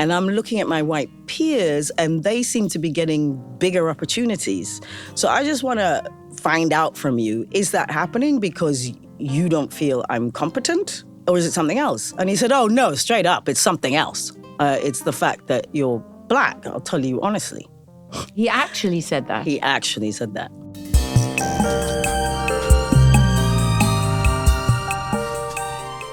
And I'm looking at my white peers and they seem to be getting bigger opportunities. So I just want to find out from you, is that happening because you don't feel I'm competent? Or is it something else? And he said, oh, no, straight up, it's something else. It's the fact that you're Black, I'll tell you honestly. He actually said that? He actually said that.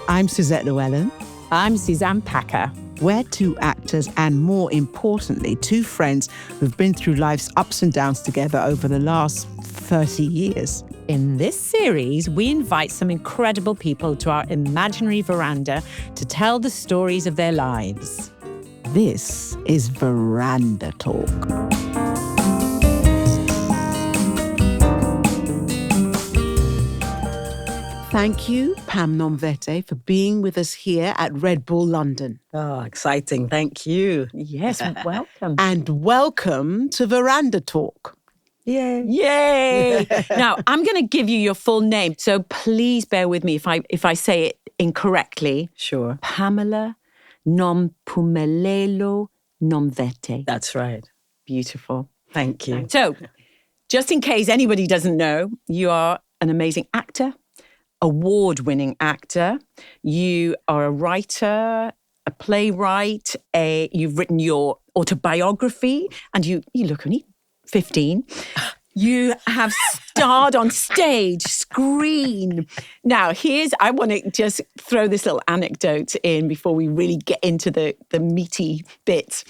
I'm Suzette Llewellyn. I'm Suzanne Packer. We're two actors and, more importantly, two friends who've been through life's ups and downs together over the last 30 years. In this series, we invite some incredible people to our imaginary veranda to tell the stories of their lives. This is Veranda Talk. Thank you, Pam Nomvete, for being with us here at Red Bull London. Oh, exciting. Thank you. Yes, welcome. And welcome to Veranda Talk. Yay. Yay! Now, I'm going to give you your full name, so please bear with me if I say it incorrectly. Sure. Pamela Nomvete. That's right. Beautiful. Thank you. So, just in case anybody doesn't know, you are an amazing actor, award-winning actor. You are a writer, a playwright. You've written your autobiography, and you look only 15. You have starred on stage, screen. Now, I want to just throw this little anecdote in before we really get into the meaty bits.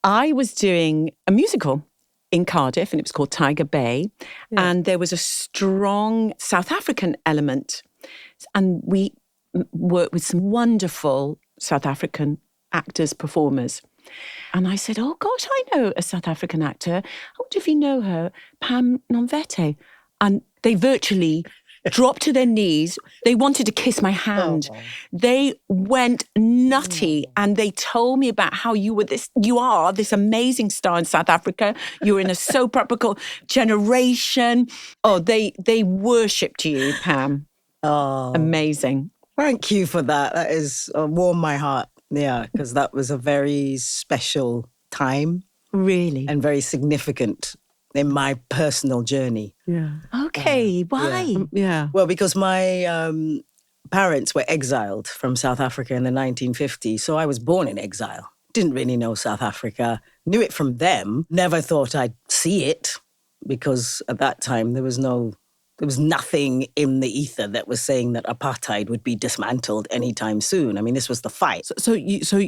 I was doing a musical in Cardiff, and it was called Tiger Bay. Yeah. And there was a strong South African element. And we worked with some wonderful South African actors, performers. And I said, oh, gosh, I know a South African actor. I wonder if you know her, Pam Nomvete. And they virtually dropped to their knees. They wanted to kiss my hand. Oh. They went nutty. And they told me about how you are this amazing star in South Africa. You were in a soap opera called Generation. Oh, they worshipped you, Pam. Oh, amazing. Thank you for that. That is warmed my heart. Yeah, because that was a very special time. Really? And very significant in my personal journey. Yeah. Okay, why? Yeah. Well, because my parents were exiled from South Africa in the 1950s. So I was born in exile. Didn't really know South Africa. Knew it from them. Never thought I'd see it because at that time there was nothing in the ether that was saying that apartheid would be dismantled anytime soon. I mean, this was the fight. So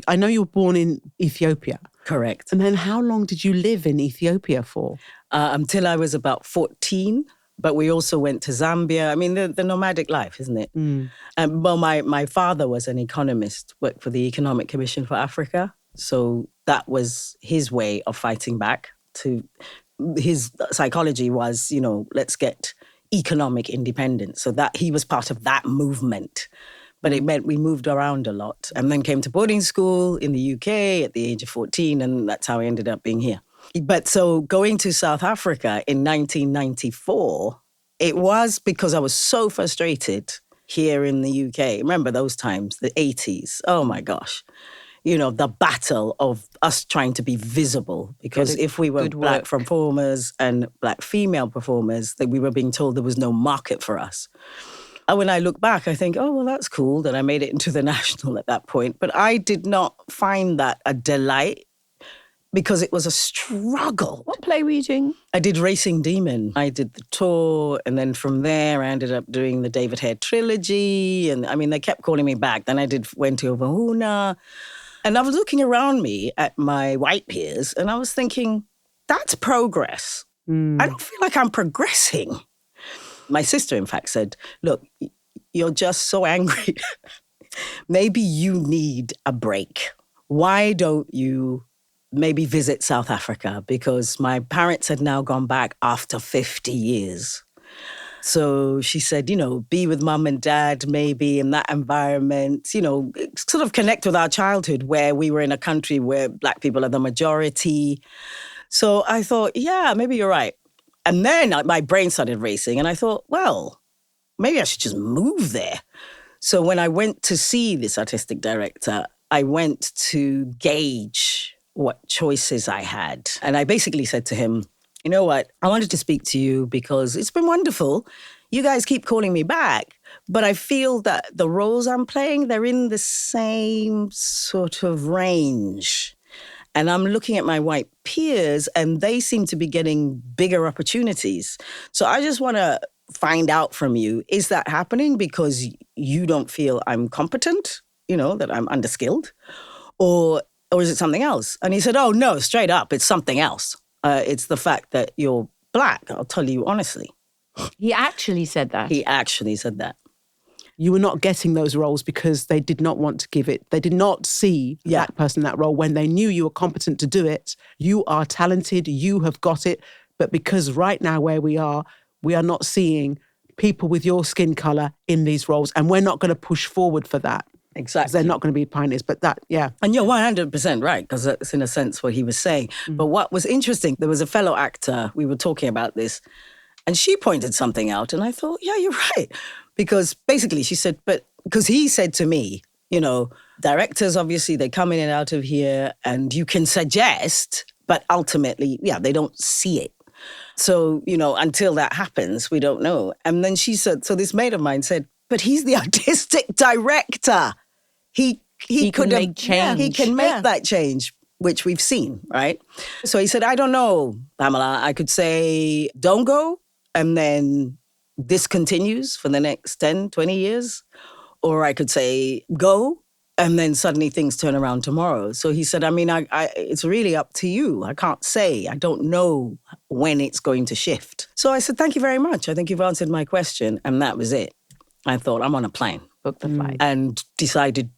I know you were born in Ethiopia. Correct. And then how long did you live in Ethiopia for? Until I was about 14. But we also went to Zambia. I mean, the nomadic life, isn't it? Mm. Well, my father was an economist, worked for the Economic Commission for Africa. So that was his way of fighting back. His psychology was, let's get economic independence. So that he was part of that movement. But it meant we moved around a lot and then came to boarding school in the UK at the age of 14. And that's how I ended up being here. But so going to South Africa in 1994, it was because I was so frustrated here in the UK. Remember those times, the 80s? Oh my gosh. The battle of us trying to be visible. Because if we were Black performers and Black female performers, then we were being told there was no market for us. And when I look back, I think, oh, well, that's cool that I made it into the National at that point. But I did not find that a delight because it was a struggle. What play were you doing? I did Racing Demon. I did the tour, and then from there I ended up doing the David Hare trilogy. And I mean, they kept calling me back. Then I went to Ovahuna. And I was looking around me at my white peers, and I was thinking, that's progress. I don't feel like I'm progressing. My sister, in fact, said, look, you're just so angry. Maybe you need a break. Why don't you maybe visit South Africa? Because my parents had now gone back after 50 years. So she said, be with mum and dad maybe in that environment, sort of connect with our childhood where we were in a country where Black people are the majority. So I thought, yeah, maybe you're right. And then my brain started racing and I thought, well, maybe I should just move there. So when I went to see this artistic director, I went to gauge what choices I had. And I basically said to him, you know what? I wanted to speak to you because it's been wonderful. You guys keep calling me back, but I feel that the roles I'm playing, they're in the same sort of range. And I'm looking at my white peers and they seem to be getting bigger opportunities. So I just want to find out from you, is that happening because you don't feel I'm competent, that I'm underskilled? Or is it something else? And he said, oh, no, straight up, it's something else. It's the fact that you're Black, I'll tell you honestly. He actually said that. He actually said that. You were not getting those roles because they did not want to give it. They did not see the Black person in that role when they knew you were competent to do it. You are talented, you have got it. But because right now where we are not seeing people with your skin colour in these roles, and we're not going to push forward for that. Exactly. They're not going to be pioneers, but that, yeah. And you're 100% right, because that's in a sense what he was saying. But what was interesting, there was a fellow actor, we were talking about this, and she pointed something out, and I thought, yeah, you're right. Because basically she said, because he said to me, directors, obviously, they come in and out of here, and you can suggest, but ultimately, they don't see it. So, until that happens, we don't know. And then she said, so this mate of mine said, but he's the artistic director. He could make change. He can make that change, which we've seen, right? So he said, I don't know, Pamela. I could say, don't go, and then this continues for the next 10, 20 years. Or I could say, go, and then suddenly things turn around tomorrow. So he said, it's really up to you. I can't say. I don't know when it's going to shift. So I said, thank you very much. I think you've answered my question. And that was it. I thought, I'm on a plane. Booked the flight. And decided,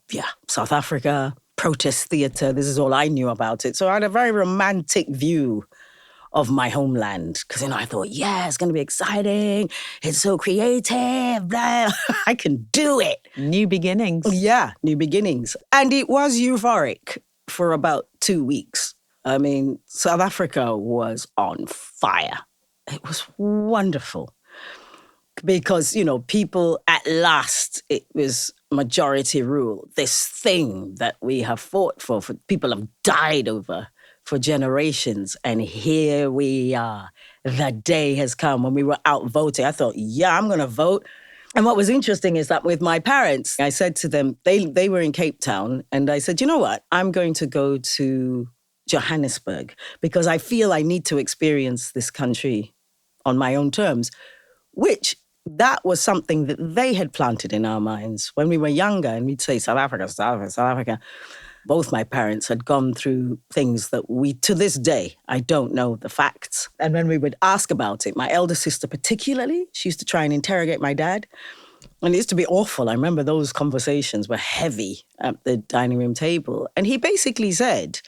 South Africa, protest theatre. This is all I knew about it. So I had a very romantic view of my homeland. Because, I thought, it's going to be exciting. It's so creative. Blah. I can do it. New beginnings. Yeah, new beginnings. And it was euphoric for about 2 weeks. South Africa was on fire. It was wonderful. Because, people at last, it was majority rule. This thing that we have fought for people have died over for generations. And here we are. The day has come when we were out voting. I thought, I'm going to vote. And what was interesting is that with my parents, I said to them, they were in Cape Town. And I said, you know what? I'm going to go to Johannesburg because I feel I need to experience this country on my own terms, which that was something that they had planted in our minds when we were younger, and we'd say South Africa, South Africa, South Africa. Both my parents had gone through things that to this day, I don't know the facts. And when we would ask about it, my elder sister particularly, she used to try and interrogate my dad. And it used to be awful. I remember those conversations were heavy at the dining room table. And he basically said,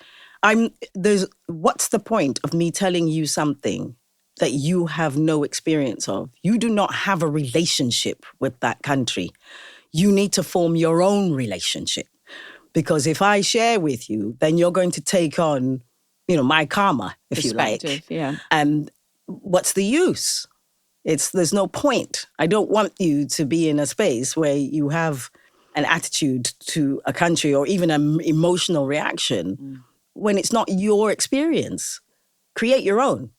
what's the point of me telling you something that you have no experience of? You do not have a relationship with that country. You need to form your own relationship. Because if I share with you, then you're going to take on, my karma, if you like. Yeah. And what's the use? There's no point. I don't want you to be in a space where you have an attitude to a country or even an emotional reaction when it's not your experience. Create your own.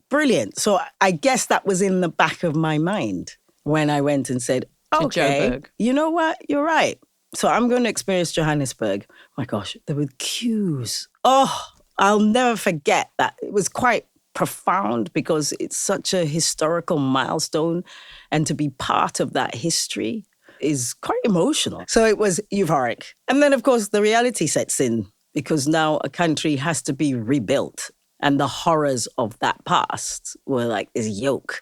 Brilliant. So I guess that was in the back of my mind when I went and said, okay, you know what? You're right. So I'm going to experience Johannesburg. My gosh, there were queues. Oh, I'll never forget that. It was quite profound because it's such a historical milestone. And to be part of that history is quite emotional. So it was euphoric. And then, of course, the reality sets in because now a country has to be rebuilt. And the horrors of that past were like this yoke.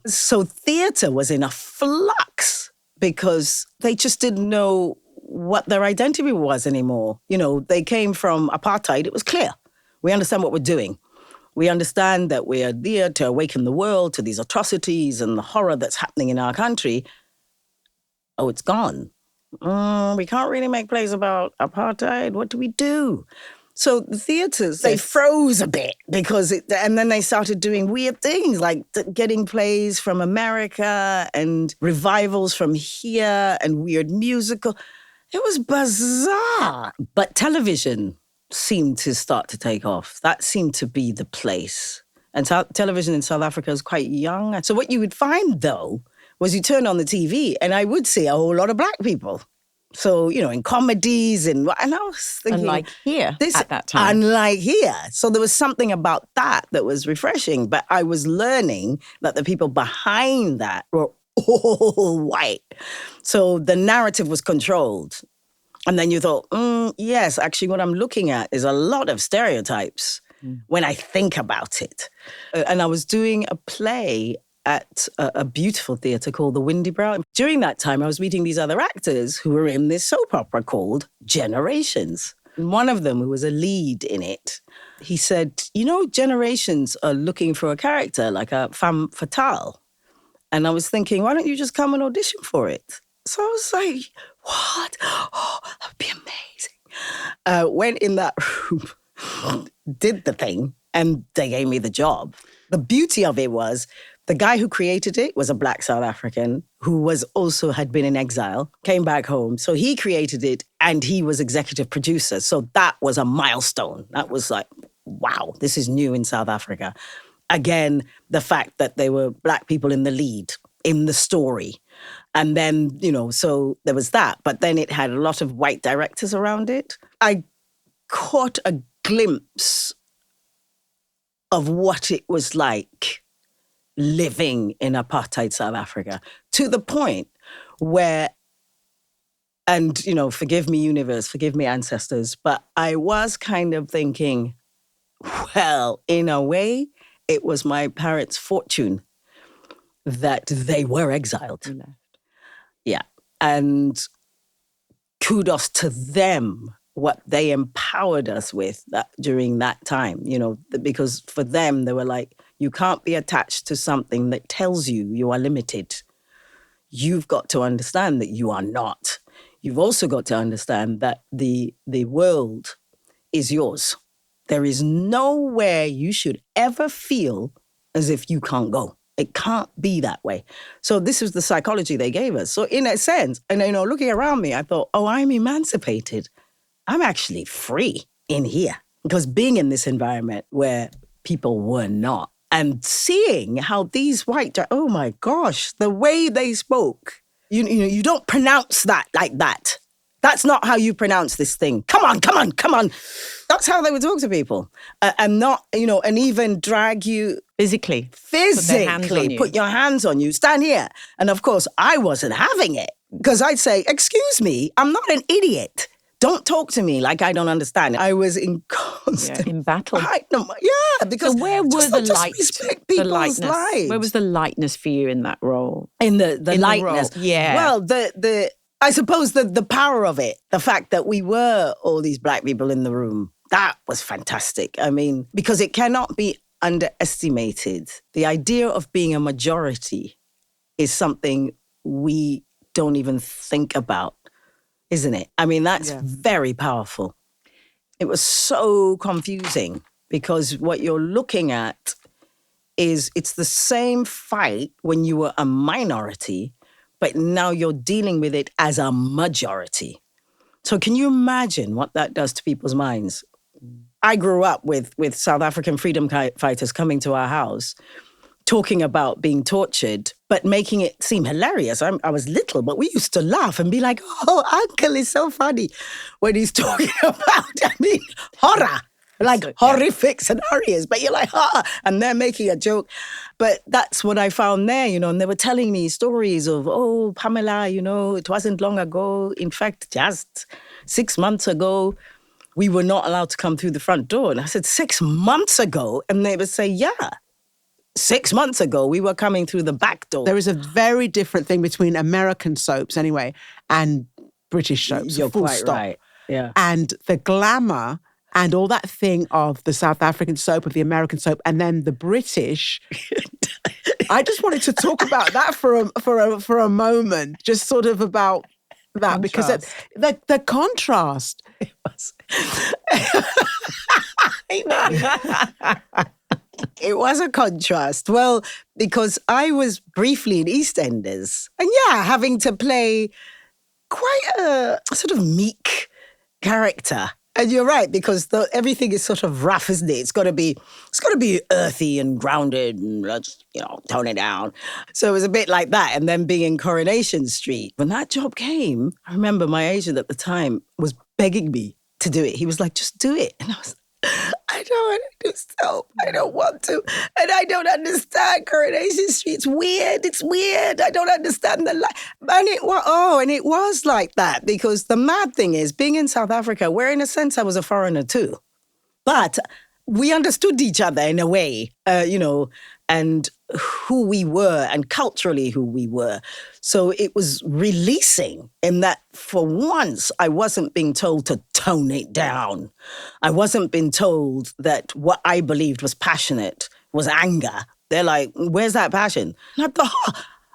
So theatre was in a flux because they just didn't know what their identity was anymore. They came from apartheid. It was clear. We understand what we're doing. We understand that we are there to awaken the world to these atrocities and the horror that's happening in our country. Oh, it's gone. We can't really make plays about apartheid. What do we do? So the theatres, they froze a bit and then they started doing weird things like getting plays from America and revivals from here and weird musical. It was bizarre. But television seemed to start to take off. That seemed to be the place. And television in South Africa is quite young. So what you would find, though, was you turn on the TV and I would see a whole lot of black people. So, in comedies and I was thinking... Unlike here at that time. Unlike here. So there was something about that was refreshing. But I was learning that the people behind that were all white. So the narrative was controlled. And then you thought, yes, actually what I'm looking at is a lot of stereotypes when I think about it. And I was doing a play at a beautiful theatre called the Windy Brow. During that time, I was meeting these other actors who were in this soap opera called Generations. And one of them, who was a lead in it, he said, Generations are looking for a character like a femme fatale. And I was thinking, why don't you just come and audition for it? So I was like, what? Oh, that would be amazing. Went in that room, did the thing, and they gave me the job. The beauty of it was the guy who created it was a black South African who had been in exile, came back home. So he created it and he was executive producer. So that was a milestone. That was like, wow, this is new in South Africa. Again, the fact that there were black people in the lead, in the story. And then, so there was that. But then it had a lot of white directors around it. I caught a glimpse of what it was like living in apartheid South Africa, to the point where, and, forgive me, universe, forgive me, ancestors, but I was kind of thinking, well, in a way, it was my parents' fortune that they were exiled. Yeah. And kudos to them, what they empowered us with during that time, because for them, they were like, you can't be attached to something that tells you are limited. You've got to understand that you are not. You've also got to understand that the world is yours. There is nowhere you should ever feel as if you can't go. It can't be that way. So this was the psychology they gave us. So in a sense, and looking around me, I thought, I'm emancipated. I'm actually free in here. Because being in this environment where people were not, and seeing how these white, oh my gosh, the way they spoke, you don't pronounce that like that. That's not how you pronounce this thing. Come on. That's how they would talk to people. And not, and even drag you. Physically. Put your hands on you. Stand here. And of course, I wasn't having it. Because I'd say, excuse me, I'm not an idiot. Don't talk to me like I don't understand. I was in constant... in battle. Because so where were the lightness? Lives. Where was the lightness for you in that role? In the lightness? The role. Yeah. Well, I suppose the power of it, the fact that we were all these black people in the room, that was fantastic. I mean, because it cannot be underestimated. The idea of being a majority is something we don't even think about, isn't it? I mean, that's very powerful. It was so confusing because what you're looking at is it's the same fight when you were a minority, but now you're dealing with it as a majority. So can you imagine what that does to people's minds? I grew up with South African freedom fighters coming to our house, talking about being tortured, but making it seem hilarious. I was little, but we used to laugh and be like, oh, Uncle is so funny when he's talking about, horror. Like horrific scenarios, but you're like, and they're making a joke. But that's what I found there, and they were telling me stories of, oh, Pamela, it wasn't long ago. In fact, just 6 months ago, we were not allowed to come through the front door. And I said, 6 months ago? And they would say, 6 months ago, we were coming through the back door. There is a very different thing between American soaps, anyway, and British soaps. You're full quite stop. right. Yeah. And the glamour and all that thing of the South African soap, of the American soap, and then the British. I just wanted to talk about that for a moment, just sort of about that, because the contrast. It was. It was a contrast. Well, because I was briefly in EastEnders, and having to play quite a sort of meek character. And you're right, because everything is sort of rough, isn't it? It's got to be earthy and grounded, and let's, tone it down. So it was a bit like that. And then being in Coronation Street, when that job came, I remember my agent at the time was begging me to do it. He was like, just do it. And I was, I don't want to do soap. I don't want to. And I don't understand Coronation Street. It's weird. It's weird. I don't understand the life. And it was like that, because the mad thing is, being in South Africa, where in a sense I was a foreigner too. But we understood each other in a way, and who we were and culturally who we were. So it was releasing in that for once I wasn't being told to tone it down. I wasn't being told that what I believed was passionate was anger. They're like, where's that passion? And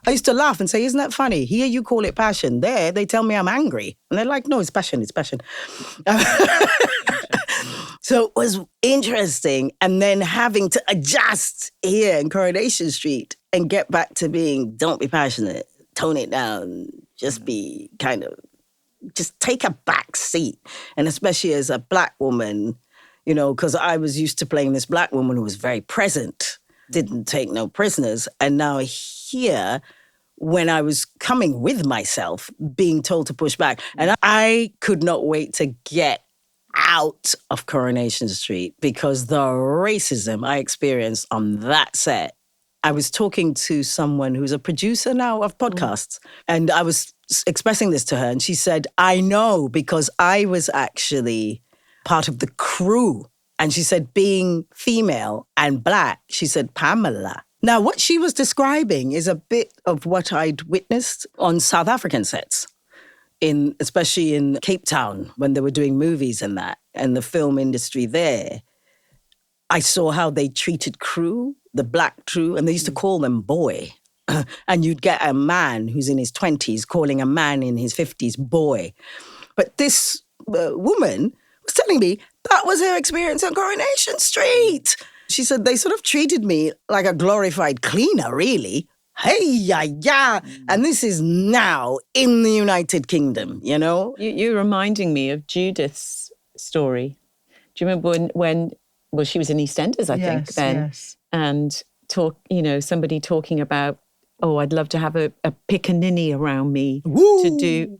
I used to laugh and say, isn't that funny? Here you call it passion. There they tell me I'm angry. And they're like, no, it's passion, it's passion. So it was interesting. And then having to adjust here in Coronation Street and get back to being, don't be passionate, tone it down, just be just take a back seat. And especially as a Black woman, because I was used to playing this Black woman who was very present, didn't take no prisoners. And now here, when I was coming with myself, being told to push back. And I could not wait to get out of Coronation Street, because the racism I experienced on that set. I was talking to someone who's a producer now of podcasts, and I was expressing this to her, and she said, I know, because I was actually part of the crew. And she said, being female and Black, she said, Pamela. Now, what she was describing is a bit of what I'd witnessed on South African sets, especially in Cape Town, when they were doing movies and that, and the film industry there. I saw how they treated crew, the Black crew, and they used to call them boy. And you'd get a man who's in his 20s calling a man in his 50s boy. But this woman was telling me that was her experience on Coronation Street. She said they sort of treated me like a glorified cleaner, really. Hey, yeah. And this is now in the United Kingdom, You're reminding me of Judith's story. Do you remember when she was in EastEnders, I think, then? Yes. And somebody talking about, I'd love to have a pickaninny around me to do.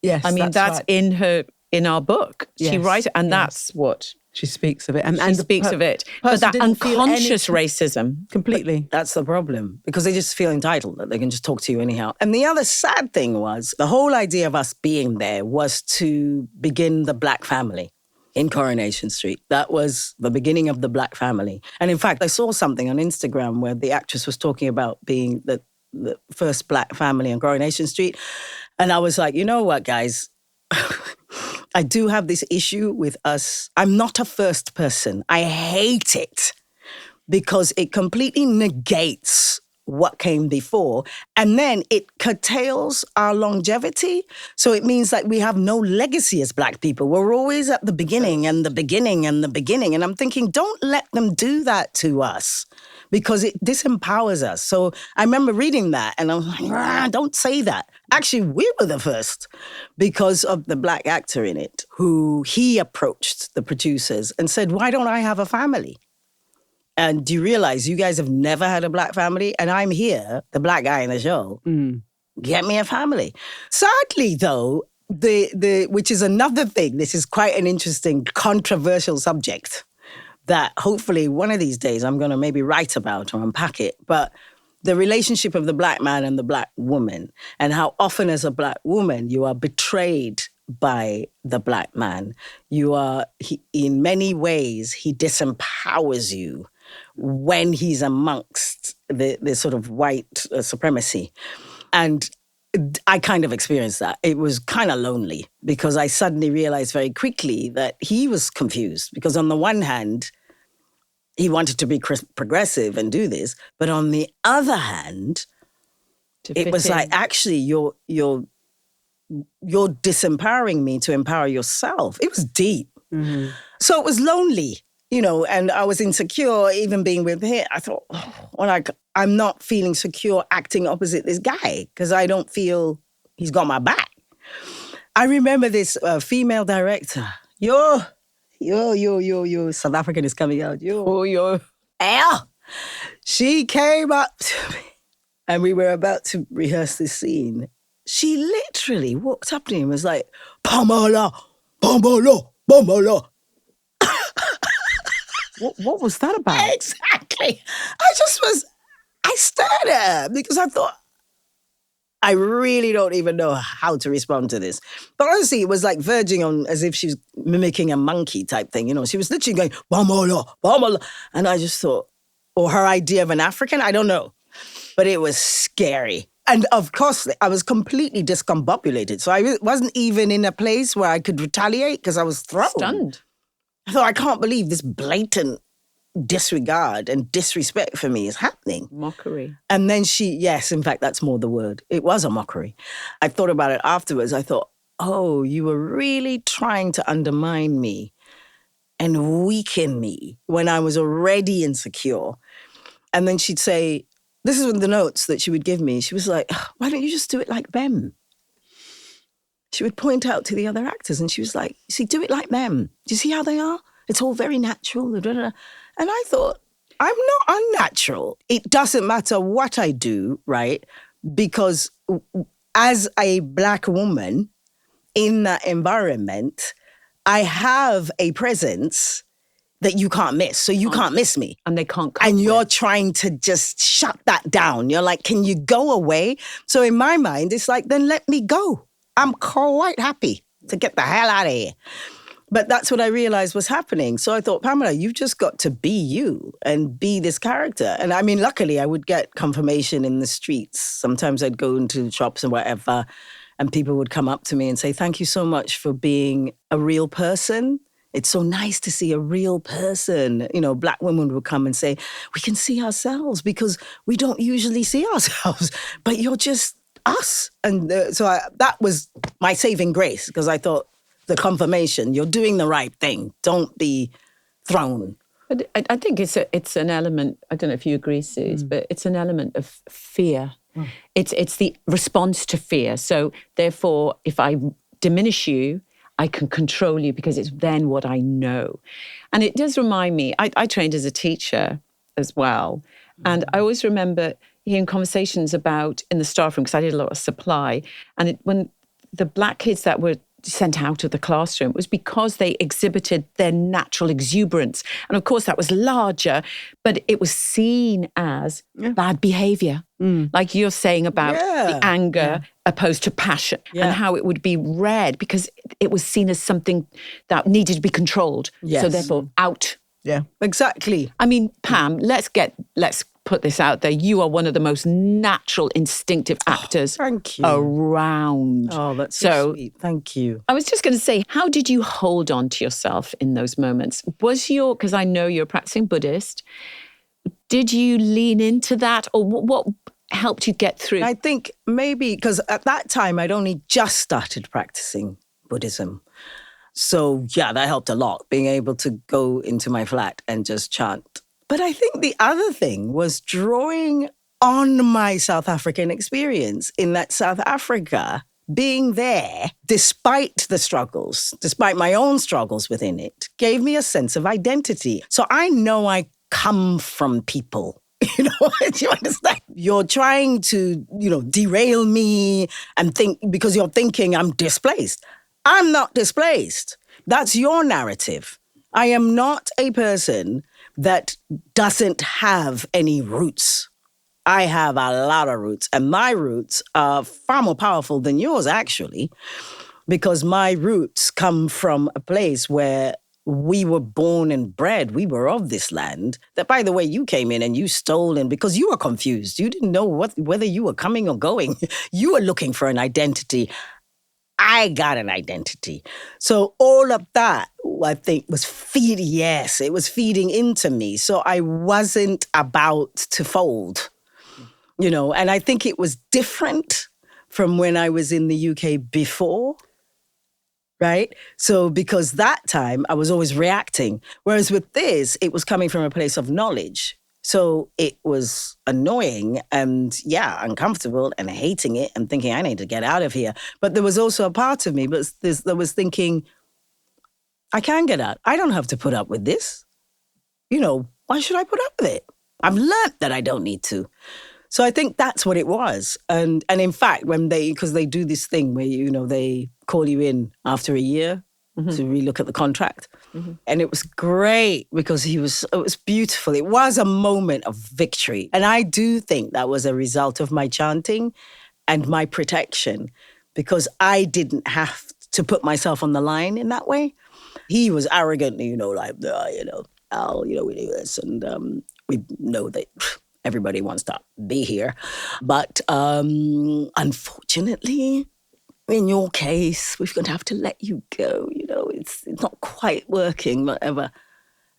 Yes, I mean, that's right. in our book. Yes, She writes it, and yes. that's what She speaks of it. And she speaks of it. But that unconscious racism. Completely. But that's the problem, because they just feel entitled that they can just talk to you anyhow. And the other sad thing was, the whole idea of us being there was to begin the Black family in Coronation Street. That was the beginning of the Black family. And in fact, I saw something on Instagram where the actress was talking about being the first Black family on Coronation Street. And I was like, you know what, guys? I do have this issue with us. I'm not a first person. I hate it because it completely negates what came before. And then it curtails our longevity. So it means that we have no legacy as Black people. We're always at the beginning and the beginning and the beginning. And I'm thinking, don't let them do that to us, because it disempowers us. So I remember reading that and I'm like, don't say that. Actually, we were the first, because of the Black actor in it, who he approached the producers and said, why don't I have a family? And do you realize you guys have never had a Black family? And I'm here, the Black guy in the show. Get me a family. Sadly, though, which is another thing, this is quite an interesting, controversial subject that hopefully one of these days I'm going to maybe write about or unpack it. But the relationship of the Black man and the Black woman, and how often as a Black woman you are betrayed by the Black man. In many ways, he disempowers you when he's amongst the sort of white supremacy. And I kind of experienced that. It was kind of lonely, because I suddenly realized very quickly that he was confused, because on the one hand, he wanted to be progressive and do this, but on the other hand, it was like, actually, you're disempowering me to empower yourself. It was deep. Mm-hmm. So it was lonely, and I was insecure even being with him. I thought, I'm not feeling secure acting opposite this guy, because I don't feel he's got my back. I remember this female director. Yo, South African is coming out. Yo. Elle. She came up to me and we were about to rehearse this scene. She literally walked up to me and was like, Pamela. What was that about? Exactly. I stared at her because I thought, I really don't even know how to respond to this. But honestly, it was like verging on as if she was mimicking a monkey type thing. You know, she was literally going, Bamala. And I just thought, or her idea of an African, I don't know. But it was scary. And of course, I was completely discombobulated. So I wasn't even in a place where I could retaliate because I was thrown. Stunned. I thought, I can't believe this blatant disregard and disrespect for me is happening. Mockery. And then yes, in fact, that's more the word. It was a mockery. I thought about it afterwards. I thought, oh, you were really trying to undermine me and weaken me when I was already insecure. And then she'd say, this is the notes that she would give me. She was like, why don't you just do it like them? She would point out to the other actors and she was like, see, do it like them. Do you see how they are? It's all very natural. And I thought, I'm not unnatural. It doesn't matter what I do, right? Because as a Black woman in that environment, I have a presence that you can't miss. So you can't miss me. And they can't. And you're trying to just shut that down. You're like, can you go away? So in my mind, it's like, then let me go. I'm quite happy to get the hell out of here. But that's what I realized was happening. So I thought, Pamela, you've just got to be you and be this character. And I mean, luckily, I would get confirmation in the streets. Sometimes I'd go into shops and whatever, and people would come up to me and say, thank you so much for being a real person. It's so nice to see a real person. You know, Black women would come and say, we can see ourselves because we don't usually see ourselves, but you're just us. And that was my saving grace because I thought, the confirmation, you're doing the right thing. Don't be thrown. But I think it's an element, I don't know if you agree, Suze, but it's an element of fear. It's the response to fear. So therefore, if I diminish you, I can control you because it's then what I know. And it does remind me, I trained as a teacher as well. And I always remember hearing conversations about in the staff room, because I did a lot of supply. And when the Black kids that were sent out of the classroom was because they exhibited their natural exuberance. And of course that was larger, but it was seen as bad behavior. Like you're saying about the anger opposed to passion and how it would be read because it was seen as something that needed to be controlled. So therefore out. Yeah, exactly. I mean, Pam, let's put this out there. You are one of the most natural, instinctive actors around. Oh, that's so sweet. Thank you. I was just going to say, how did you hold on to yourself in those moments? Because I know you're a practicing Buddhist, did you lean into that or what helped you get through? I think maybe because at that time, I'd only just started practicing Buddhism. So yeah, that helped a lot, being able to go into my flat and just chant. But I think the other thing was drawing on my South African experience in that South Africa, being there, despite the struggles, despite my own struggles within it, gave me a sense of identity. So I know I come from people. You know, do you understand? You're trying to, derail me and think, because you're thinking I'm displaced. I'm not displaced. That's your narrative. I am not a person that doesn't have any roots. I have a lot of roots, and my roots are far more powerful than yours, actually, because my roots come from a place where we were born and bred. We were of this land that, by the way, you came in and you stole in because you were confused. You didn't know whether you were coming or going. You were looking for an identity. I got an identity. So all of that, I think, was it was feeding into me. So I wasn't about to fold, and I think it was different from when I was in the UK before, right? So because that time I was always reacting. Whereas with this, it was coming from a place of knowledge. So it was annoying and, uncomfortable and hating it and thinking, I need to get out of here. But there was also a part of me that was thinking, I can get out. I don't have to put up with this. Why should I put up with it? I've learned that I don't need to. So I think that's what it was. And in fact, because they do this thing where, they call you in after a year to relook at the contract. And it was great because it was beautiful. It was a moment of victory. And I do think that was a result of my chanting and my protection because I didn't have to put myself on the line in that way. He was arrogantly, Al, we do this and we know that everybody wants to be here. But unfortunately, in your case, we're going to have to let you go. It's not quite working, whatever.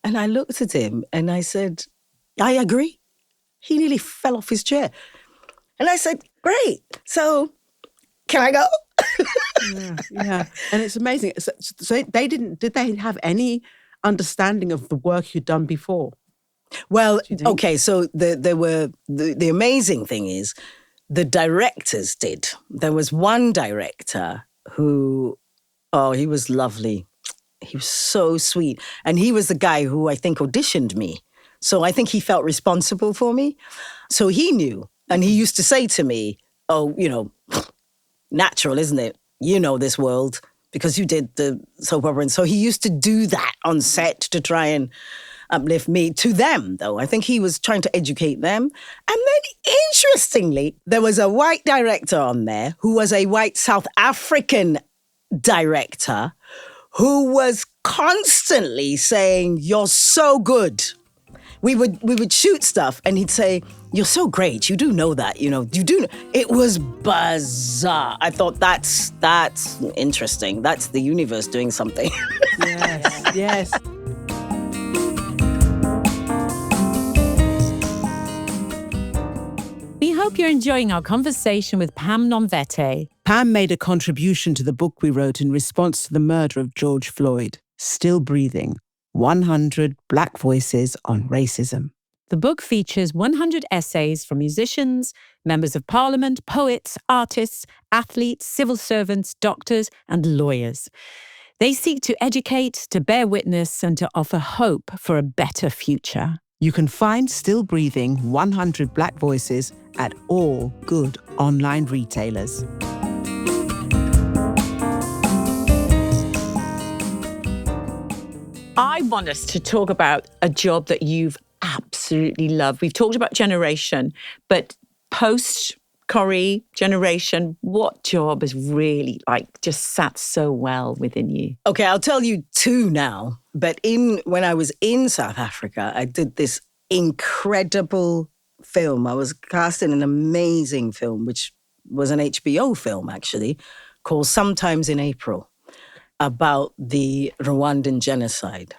And I looked at him and I said, I agree. He nearly fell off his chair. And I said, great. So can I go? Yeah. And it's amazing. So did they have any understanding of the work you'd done before? Well, okay. So the amazing thing is, the directors did. There was one director who, he was lovely. He was so sweet. And he was the guy who I think auditioned me. So I think he felt responsible for me. So he knew. And he used to say to me, natural, isn't it? You know this world because you did the soap opera. And so he used to do that on set to try and uplift me. To them, though, I think he was trying to educate them. And then, interestingly, there was a white director on there who was a white South African director who was constantly saying, you're so good. We would shoot stuff and he'd say, you're so great. You do know that, you do. It was bizarre. I thought that's interesting. That's the universe doing something. Yes. We hope you're enjoying our conversation with Pam Nomvete. Pam made a contribution to the book we wrote in response to the murder of George Floyd, Still Breathing, 100 Black Voices on Racism. The book features 100 essays from musicians, members of parliament, poets, artists, athletes, civil servants, doctors, and lawyers. They seek to educate, to bear witness, and to offer hope for a better future. You can find Still Breathing 100 Black Voices at all good online retailers. I want us to talk about a job that you've absolutely loved. We've talked about generation, but post-Corrie generation, what job has really just sat so well within you? Okay, I'll tell you two now. But when I was in South Africa, I did this incredible film. I was cast in an amazing film, which was an HBO film, actually, called Sometimes in April, about the Rwandan genocide.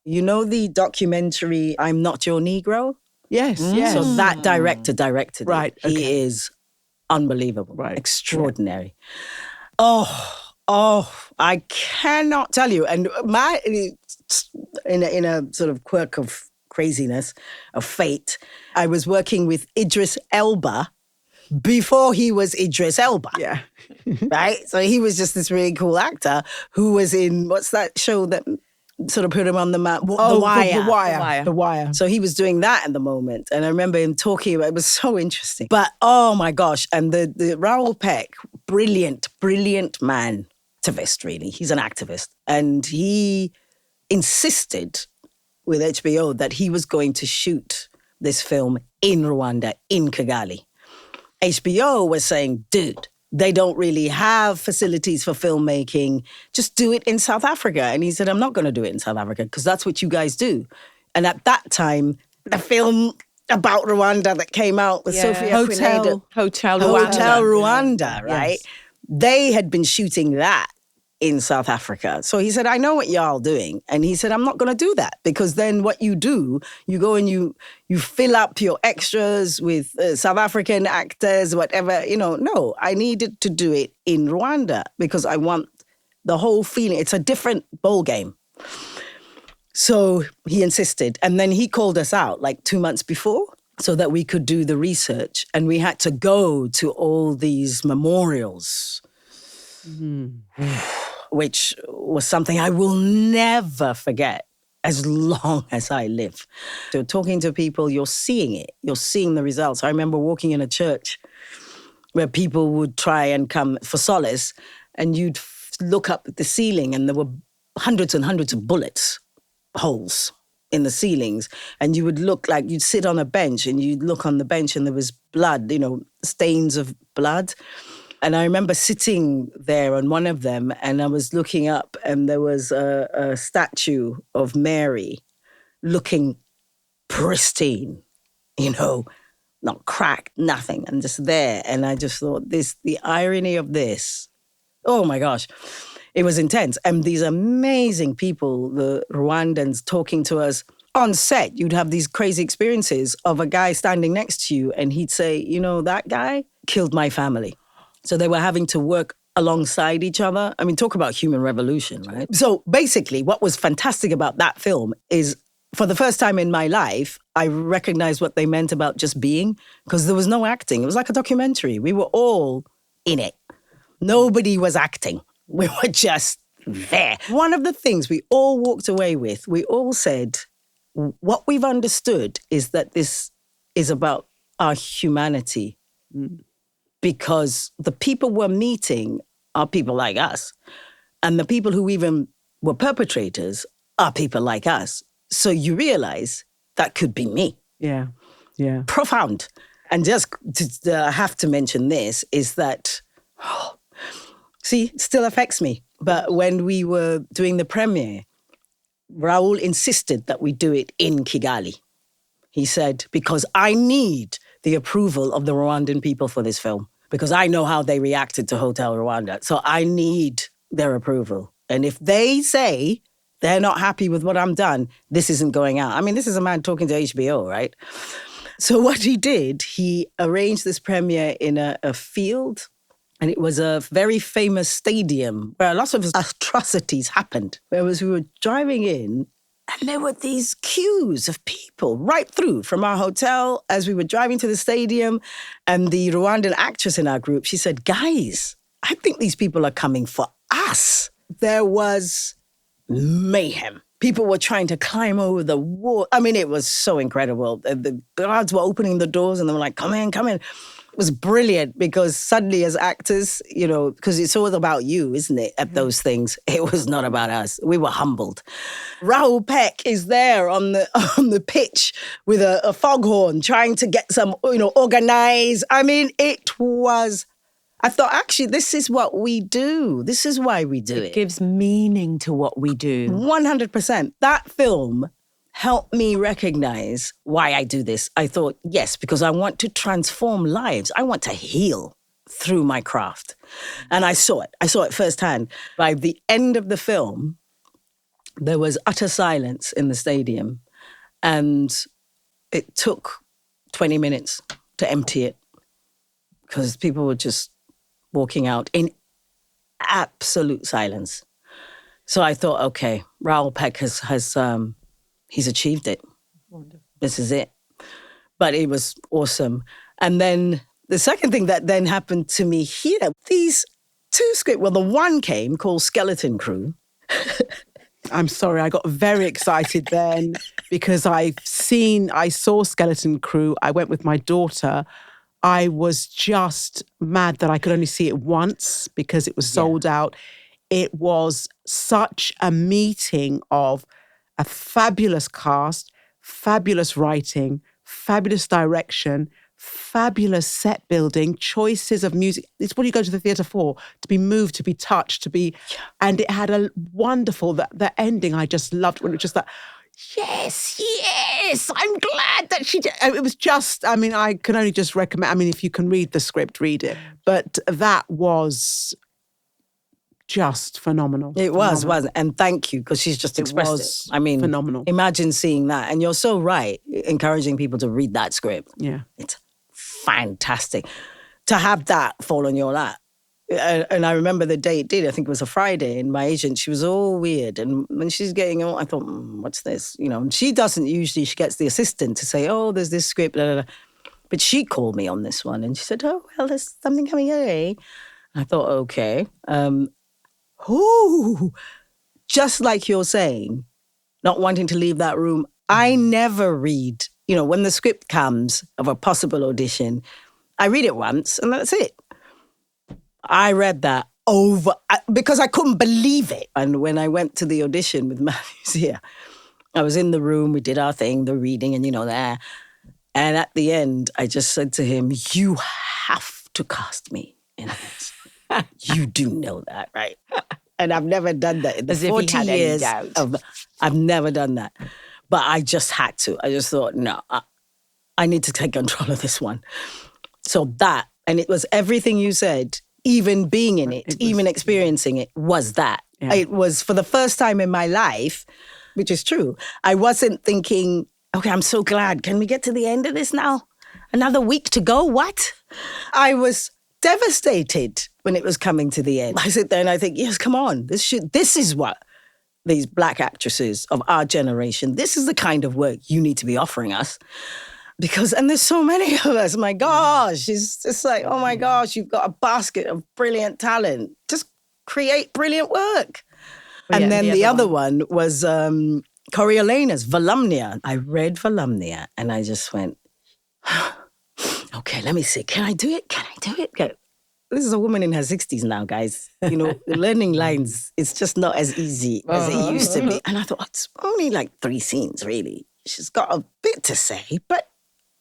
You know the documentary, I'm Not Your Negro? Yes. So that director directed it. Right. Okay. He is unbelievable. Right. Extraordinary. Oh, I cannot tell you. And in a sort of quirk of craziness, of fate, I was working with Idris Elba before he was Idris Elba. Yeah. Right? So he was just this really cool actor who was in, what's that show that sort of put him on the map? The Wire. The Wire. So he was doing that at the moment. And I remember him talking about it. It was so interesting. But oh my gosh. And the Raoul Peck, brilliant man. Activist, really. He's an activist. And he insisted with HBO that he was going to shoot this film in Rwanda, in Kigali. HBO was saying, dude, they don't really have facilities for filmmaking. Just do it in South Africa. And he said, I'm not going to do it in South Africa because that's what you guys do. And at that time, the film about Rwanda that came out with Sophia Hotel Rwanda, right? Yes. They had been shooting that in South Africa. So he said, I know what y'all doing. And he said, I'm not going to do that because then what you do, you go and you fill up your extras with South African actors, whatever. No, I needed to do it in Rwanda because I want the whole feeling. It's a different ball game. So he insisted. And then he called us out like 2 months before so that we could do the research. And we had to go to all these memorials, which was something I will never forget as long as I live. So talking to people, you're seeing it. You're seeing the results. I remember walking in a church where people would try and come for solace, and you'd look up at the ceiling and there were hundreds and hundreds of bullets holes in the ceilings, and you would look like you'd sit on a bench and you'd look on the bench and there was blood, stains of blood. And I remember sitting there on one of them and I was looking up and there was a statue of Mary looking pristine, not cracked, nothing, and just there. And I just thought the irony of this, oh my gosh. It was intense. And these amazing people, the Rwandans, talking to us on set. You'd have these crazy experiences of a guy standing next to you and he'd say, that guy killed my family. So they were having to work alongside each other. I mean, talk about human revolution, right? So basically, what was fantastic about that film is for the first time in my life, I recognized what they meant about just being, because there was no acting. It was like a documentary. We were all in it. Nobody was acting. We were just there. One of the things we all walked away with, we all said, what we've understood is that this is about our humanity. Because the people we're meeting are people like us. And the people who even were perpetrators are people like us. So you realize that could be me. Yeah, yeah. Profound. And just I have to mention this, is that, see, it still affects me. But when we were doing the premiere, Raoul insisted that we do it in Kigali. He said, because I need the approval of the Rwandan people for this film, because I know how they reacted to Hotel Rwanda. So I need their approval. And if they say they're not happy with what I'm done, this isn't going out. I mean, this is a man talking to HBO, right? So what he did, he arranged this premiere in a field, and it was a very famous stadium where lots of atrocities happened. Whereas we were driving in, and there were these queues of people right through from our hotel as we were driving to the stadium. And the Rwandan actress in our group, she said, guys, I think these people are coming for us. There was mayhem. People were trying to climb over the wall. I mean, it was so incredible. The guards were opening the doors and they were like, come in, come in. It was brilliant because suddenly as actors, because it's all about you, isn't it, at those things? It was not about us. We were humbled. Raoul Peck is there on the pitch with a foghorn trying to get some, organized. I mean, I thought, actually, this is what we do. This is why we do it. It gives meaning to what we do. 100%. That film helped me recognize why I do this. I thought, yes, because I want to transform lives. I want to heal through my craft. And I saw it. I saw it firsthand. By the end of the film, there was utter silence in the stadium. And it took 20 minutes to empty it because people were just walking out in absolute silence. So I thought, okay, Raoul Peck has he's achieved it. Wonderful. This is it. But it was awesome. And then the second thing that then happened to me here, these two scripts, the one came called Skeleton Crew. I'm sorry, I got very excited then because I saw Skeleton Crew. I went with my daughter. I was just mad that I could only see it once because it was sold out. It was such a meeting of a fabulous cast, fabulous writing, fabulous direction, fabulous set building, choices of music. It's what you go to the theatre for, to be moved, to be touched, and it had a wonderful, the ending I just loved when it was just that, yes, I'm glad that she did. It was just, I mean, I can only just recommend, if you can read the script, read it. But that was just phenomenal. It was. And thank you, because she's just expressed it. I mean, phenomenal. Imagine seeing that. And you're so right, encouraging people to read that script. Yeah. It's fantastic. To have that fall on your lap And I remember the day it did, I think it was a Friday, and my agent, she was all weird. And when she's getting on, I thought, what's this? You know, and she doesn't usually, she gets the assistant to say, oh, there's this script, blah, blah, blah. But she called me on this one and she said, oh, well, there's something coming your way. I thought, okay. Just like you're saying, not wanting to leave that room, I never read, you know, when the script comes of a possible audition, I read it once and that's it. I read that because I couldn't believe it. And when I went to the audition with Matthews here, I was in the room, we did our thing, the reading and there. And at the end, I just said to him, you have to cast me in this. You do know that, right? And I've never done that in the 40 years. I've never done that. But I just had to. I just thought, no, I need to take control of this one. So that, and it was everything you said, even being in it, even experiencing it, was that. Yeah. It was for the first time in my life, which is true. I wasn't thinking, okay, I'm so glad. Can we get to the end of this now? Another week to go? What? I was devastated when it was coming to the end. I sit there and I think, yes, come on. This is what these Black actresses of our generation, this is the kind of work you need to be offering us. And there's so many of us, my gosh, it's just like, oh my gosh, you've got a basket of brilliant talent. Just create brilliant work. Well, and then the other one was Coriolanus, Volumnia. I read Volumnia and I just went, okay, let me see. Can I do it? This is a woman in her 60s now, guys. You know, learning lines, it's just not as easy as it used to be. And I thought, it's only like 3 scenes, really. She's got a bit to say, but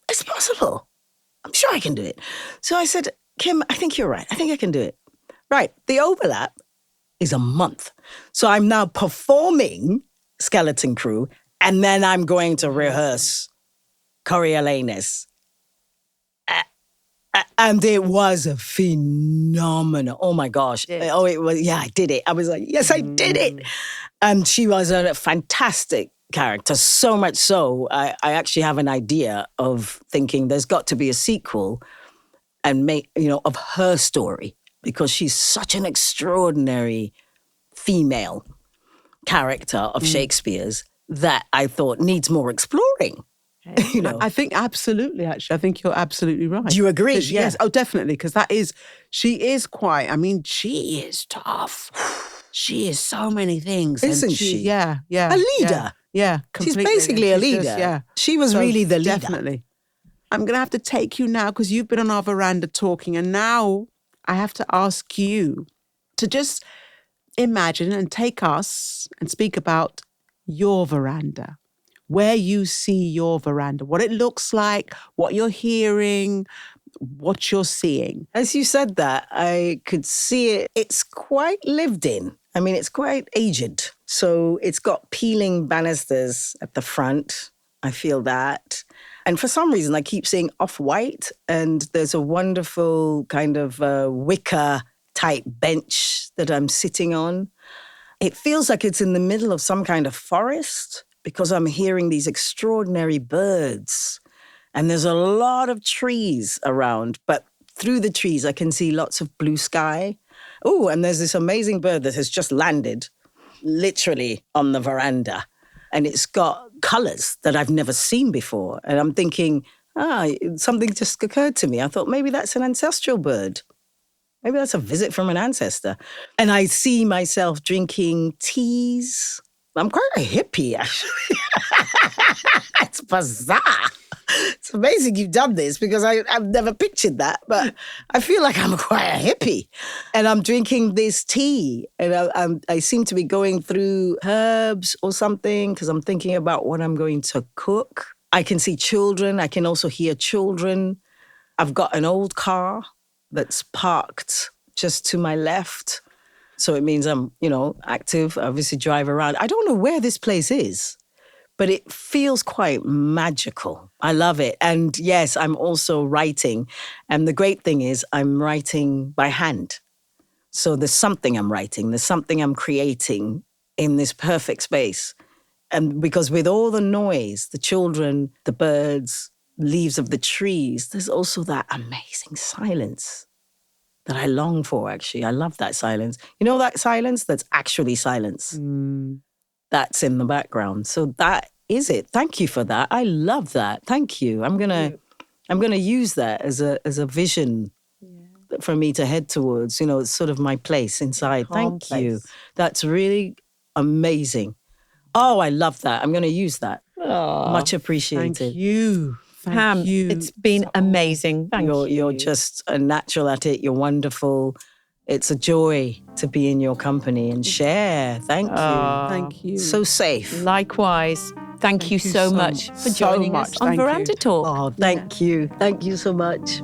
it's possible. I'm sure I can do it. So I said, Kim, I think you're right. I think I can do it. Right. The overlap is a month. So I'm now performing Skeleton Crew, and then I'm going to rehearse Coriolanus. And it was a phenomenal. Oh my gosh. Oh, it was, I did it. I was like, yes, I did it. And she was a fantastic character. So much so, I actually have an idea of thinking there's got to be a sequel and of her story, because she's such an extraordinary female character of Shakespeare's that I thought needs more exploring. You know, I think absolutely. Actually, I think you're absolutely right. Do you agree? Yes. Oh, definitely. Because she is quite. I mean, she is tough. She is so many things, isn't she? Yeah. A leader. Yeah. She's basically a leader. She was really the leader. Definitely. I'm going to have to take you now because you've been on our veranda talking, and now I have to ask you to just imagine and take us and speak about your veranda. Where you see your veranda, what it looks like, what you're hearing, what you're seeing. As you said that, I could see it. It's quite lived in. I mean, it's quite aged. So it's got peeling banisters at the front. I feel that. And for some reason, I keep seeing off-white, and there's a wonderful kind of wicker type bench that I'm sitting on. It feels like it's in the middle of some kind of forest, because I'm hearing these extraordinary birds. And there's a lot of trees around, but through the trees, I can see lots of blue sky. Oh, and there's this amazing bird that has just landed literally on the veranda. And it's got colors that I've never seen before. And I'm thinking, something just occurred to me. I thought maybe that's an ancestral bird. Maybe that's a visit from an ancestor. And I see myself drinking teas. I'm quite a hippie, actually. It's bizarre. It's amazing you've done this, because I've never pictured that, but I feel like I'm quite a hippie. And I'm drinking this tea, and I seem to be going through herbs or something, because I'm thinking about what I'm going to cook. I can see children. I can also hear children. I've got an old car that's parked just to my left. So it means I'm, active, obviously drive around. I don't know where this place is, but it feels quite magical. I love it. And yes, I'm also writing. And the great thing is I'm writing by hand. So there's something I'm writing. There's something I'm creating in this perfect space. And because with all the noise, the children, the birds, leaves of the trees, there's also that amazing silence. that I long for, actually. I love that silence. You know that silence that's actually silence? That's in the background. So that is it. Thank you for that. I love that. Thank you. I'm gonna use that as a vision for me to head towards. It's sort of my place inside. Thank you. That's really amazing. Oh, I love that. I'm gonna use that. Much appreciated. Thank you. Pam, it's been amazing. Thank you. You're just a natural at it. You're wonderful. It's a joy to be in your company and share. Thank you. Thank you. So safe. Likewise. Thank you so much for joining us on Veranda Talk. Oh, thank you. Thank you so much.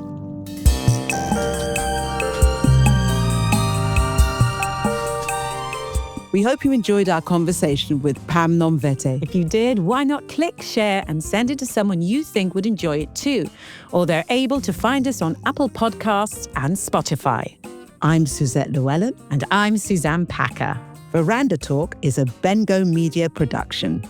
We hope you enjoyed our conversation with Pam Nomvete. If you did, why not click, share, and send it to someone you think would enjoy it too? Or they're able to find us on Apple Podcasts and Spotify. I'm Suzette Llewellyn. And I'm Suzanne Packer. Veranda Talk is a Bengo Media production.